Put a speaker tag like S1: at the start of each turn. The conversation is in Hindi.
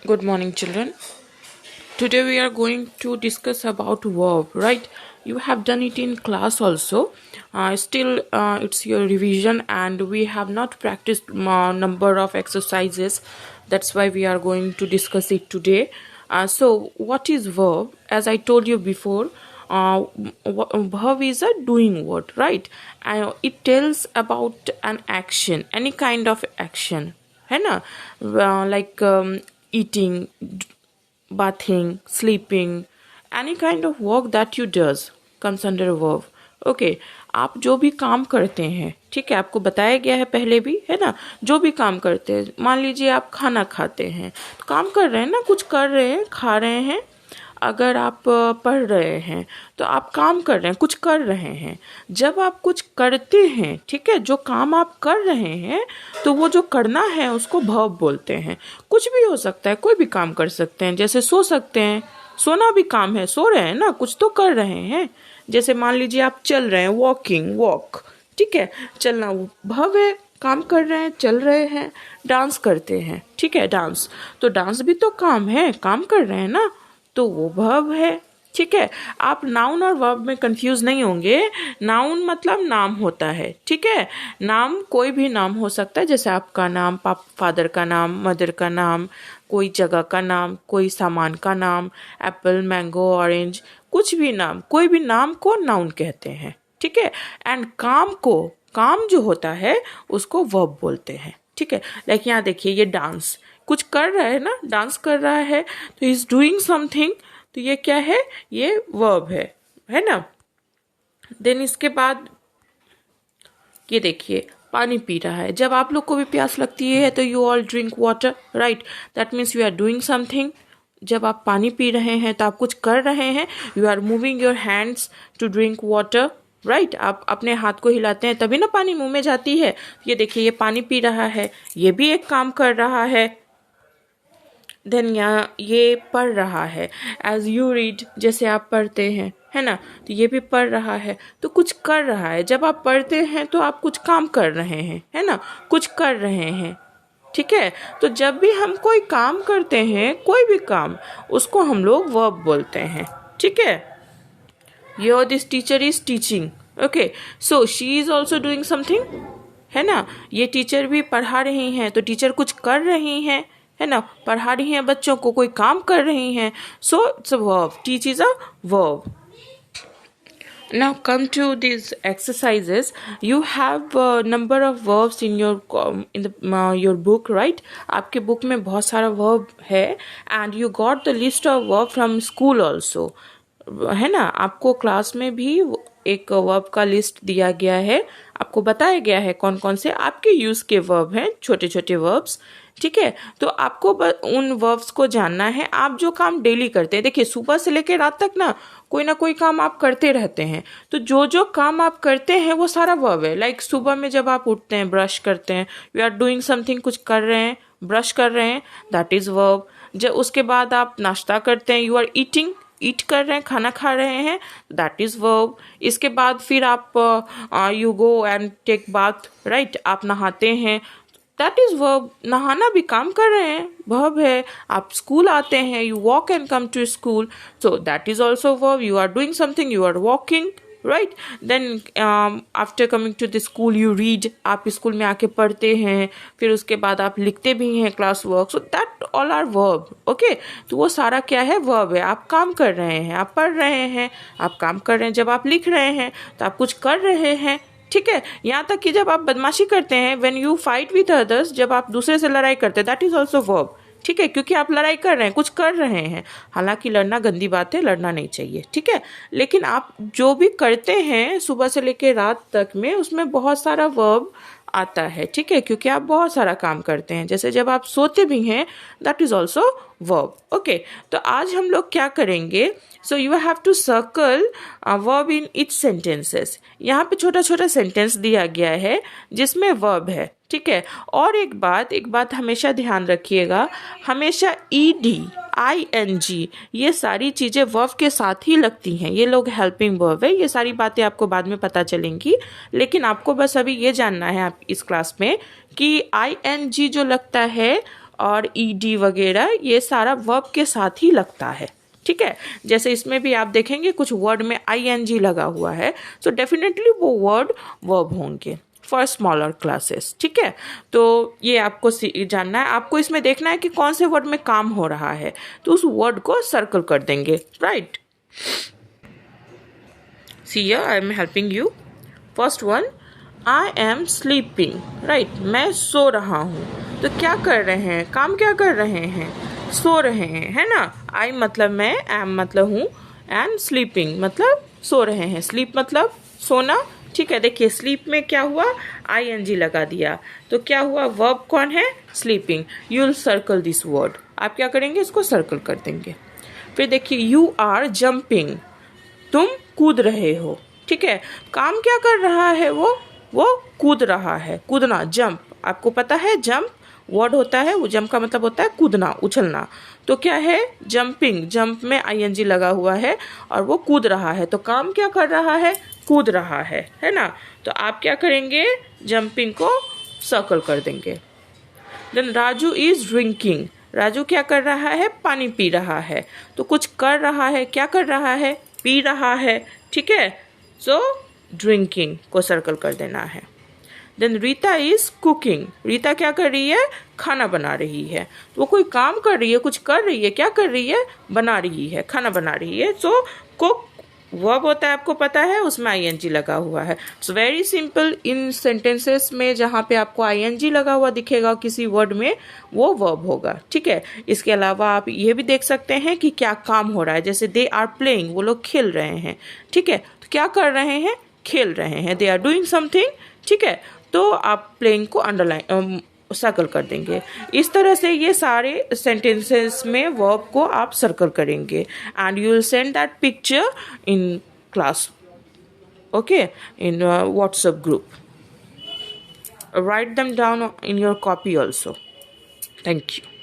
S1: Good morning, children. Today we are going to discuss about verb, right? You have done it in class also. Still, it's your revision, and we have not practiced number of exercises. That's why we are going to discuss it today. So, what is verb? As I told you before, verb is a doing word, right? It tells about an action, any kind of action, है ना? Like eating, bathing, sleeping, any kind of work that you does comes under a verb. Okay आप जो भी काम करते हैं, ठीक है, आपको बताया गया है पहले भी, है ना? जो भी काम करते हैं, मान लीजिए आप खाना खाते हैं तो काम कर रहे हैं ना, कुछ कर रहे हैं, खा रहे हैं। अगर आप पढ़ रहे हैं तो आप काम कर रहे हैं, कुछ कर रहे हैं। जब आप कुछ करते हैं, ठीक है, जो काम आप कर रहे हैं तो वो जो करना है उसको वर्ब बोलते हैं। कुछ भी हो सकता है, कोई भी काम कर सकते हैं, जैसे सो सकते हैं, सोना भी काम है, सो रहे हैं ना, कुछ तो कर रहे हैं। जैसे मान लीजिए आप चल रहे हैं, वॉकिंग, वॉक, ठीक है, चलना वर्ब है, काम कर रहे हैं, चल रहे हैं। डांस करते हैं, ठीक है, डांस, तो डांस भी तो काम है, काम कर रहे हैं ना, तो वो वर्ब है, ठीक है। आप नाउन और वर्ब में कंफ्यूज नहीं होंगे। नाउन मतलब नाम होता है, ठीक है। नाम कोई भी नाम हो सकता है, जैसे आपका नाम, फादर का नाम, मदर का नाम, कोई जगह का नाम, कोई सामान का नाम, एप्पल, मैंगो, ऑरेंज, कुछ भी नाम, कोई भी नाम को नाउन कहते हैं, ठीक है। एंड काम जो होता है उसको वर्ब बोलते हैं, ठीक है। लाइक यहाँ देखिए, ये डांस, कुछ कर रहा है ना, डांस कर रहा है, तो इज डूइंग समथिंग, तो ये क्या है, ये वर्ब है ना। देन इसके बाद ये देखिए, पानी पी रहा है। जब आप लोग को भी प्यास लगती है तो you all drink water, right, that means you are doing something. जब आप पानी पी रहे हैं तो आप कुछ कर रहे हैं, you are moving your hands to drink water, right. आप अपने हाथ को हिलाते हैं तभी ना पानी मुंह में जाती है। ये देखिए, ये पानी पी रहा है, ये भी एक काम कर रहा है। देन यहाँ ये पढ़ रहा है, एज यू रीड, जैसे आप पढ़ते हैं, है ना, तो ये भी पढ़ रहा है, तो कुछ कर रहा है। जब आप पढ़ते हैं तो आप कुछ काम कर रहे हैं, है ना, कुछ कर रहे हैं, ठीक है। तो जब भी हम कोई काम करते हैं, कोई भी काम, उसको हम लोग वर्ब बोलते हैं, ठीक है। Your this teacher is teaching, okay, so she is also doing something, है ना। ये टीचर भी पढ़ा रही हैं, तो टीचर कुछ कर रही हैं, है ना, पढ़ा रही हैं बच्चों को, कोई काम कर रही हैं, so it's a verb, teach is a verb. Now come to these exercises. You have a number of verbs in your your book, right? आपके बुक में बहुत सारा verb है, and you got the list of verb from school also, है ना। आपको क्लास में भी एक वर्ब का लिस्ट दिया गया है, आपको बताया गया है कौन कौन से आपके यूज के वर्ब हैं, छोटे छोटे वर्ब्स, ठीक है। तो आपको उन वर्ब्स को जानना है। आप जो काम डेली करते हैं, देखिए सुबह से लेकर रात तक ना कोई काम आप करते रहते हैं, तो जो जो काम आप करते हैं वो सारा वर्ब है। लाइक सुबह में जब आप उठते हैं, ब्रश करते हैं, यू आर डूइंग समथिंग, कुछ कर रहे हैं, ब्रश कर रहे हैं, दैट इज वर्ब। जब उसके बाद आप नाश्ता करते हैं, यू आर ईट कर रहे हैं, खाना खा रहे हैं, दैट इज वर्ब। इसके बाद फिर आप you go and take bath, right, आप नहाते हैं, दैट इज वर्ब। नहाना भी काम कर रहे हैं, वर्ब है। आप स्कूल आते हैं, you walk and come to school, so that is also verb. You are doing something, you are walking, right. Then after coming to the school you read, आप स्कूल में आके पढ़ते हैं, फिर उसके बाद आप लिखते भी हैं class work, so that all are verb, okay. तो वो सारा क्या है, वर्ब है। आप काम कर रहे हैं, आप पढ़ रहे हैं, आप काम कर रहे हैं। जब आप लिख रहे हैं तो आप कुछ कर रहे हैं, ठीक है। यहाँ तक कि जब आप बदमाशी करते हैं, when you fight with others, जब आप दूसरे से लड़ाई करते हैं, दैट इज ऑल्सो वर्ब, ठीक है, क्योंकि आप लड़ाई कर रहे हैं, कुछ कर रहे हैं। हालांकि लड़ना गंदी बात है, लड़ना नहीं चाहिए, ठीक है, लेकिन आप जो भी करते हैं सुबह से लेकर रात तक में, उसमें बहुत सारा वर्ब आता है, ठीक है, क्योंकि आप बहुत सारा काम करते हैं। जैसे जब आप सोते भी हैं, that is also verb, okay. तो आज हम लोग क्या करेंगे, so you have to circle verb in each sentences. यहाँ पे छोटा छोटा सेंटेंस दिया गया है जिसमें वर्ब है, ठीक है। और एक बात हमेशा ध्यान रखिएगा, हमेशा ईडी, ING, ये सारी चीजें वर्ब के साथ ही लगती हैं। ये लोग हेल्पिंग वर्ब है। ये सारी बातें आपको बाद में पता चलेंगी, लेकिन आपको बस अभी ये जानना है आप इस क्लास में कि ING जो लगता है और ईडी वगैरह ये सारा वर्ब के साथ ही लगता है, ठीक है। जैसे इसमें भी आप देखेंगे कुछ वर्ड में आईएनजी लगा हुआ है, तो डेफिनेटली वो वर्ड वर्ब होंगे फॉर स्मॉलर क्लासेस, ठीक है। तो ये आपको जानना है, आपको इसमें देखना है कि कौन से वर्ड में काम हो रहा है, तो उस वर्ड को सर्कल कर देंगे, right. See here I am helping you. First one, I am sleeping, right, मैं सो रहा हूँ। तो क्या कर रहे हैं, काम क्या कर रहे हैं, सो रहे हैं, है ना। आई मतलब मैं, एम मतलब हूँ, एंड स्लीपिंग मतलब सो रहे हैं, स्लीप मतलब सोना, ठीक है। देखिए स्लीप में क्या हुआ, आईएनजी लगा दिया, तो क्या हुआ, वर्ब कौन है, sleeping. You will circle this word, आप क्या करेंगे, इसको सर्कल कर देंगे। फिर देखिए यू आर जंपिंग, तुम कूद रहे हो, ठीक है। काम क्या कर रहा है वो कूद रहा है, कूदना, जंप, आपको पता है जंप वर्ड होता है, वो जंप का मतलब होता है कूदना, उछलना। तो क्या है, जंपिंग, जंप में आईएनजी लगा हुआ है और वो कूद रहा है, तो काम क्या कर रहा है, कूद रहा है ना। तो आप क्या करेंगे, जंपिंग को सर्कल कर देंगे। Then Raju is drinking, Raju क्या कर रहा है, पानी पी रहा है। तो कुछ कर रहा है, क्या कर रहा है, पी रहा है, ठीक है। सो ड्रिंकिंग को सर्कल कर देना है। Then Rita is cooking, Rita क्या कर रही है, खाना बना रही है। तो वो कोई काम कर रही है, कुछ कर रही है, क्या कर रही है, बना रही है, खाना बना रही है। सो कुक वर्ब होता है, आपको पता है, उसमें आईएनजी लगा हुआ है। सो वेरी सिंपल, इन सेंटेंसेस में जहाँ पे आपको आईएनजी लगा हुआ दिखेगा किसी वर्ड में, वो वर्ब होगा, ठीक है। इसके अलावा आप ये भी देख सकते हैं कि क्या काम हो रहा है, जैसे दे आर प्लेइंग, वो लोग खेल रहे हैं, ठीक है। तो क्या कर रहे हैं, खेल रहे हैं, दे आर डूइंग समथिंग, ठीक है। तो आप प्लेइंग को अंडरलाइन सर्कल कर देंगे। इस तरह से ये सारे सेंटेंसेस में वर्ब को आप सर्कल करेंगे and you will send that picture in class, okay, in WhatsApp group. Write them down in your copy also. Thank you.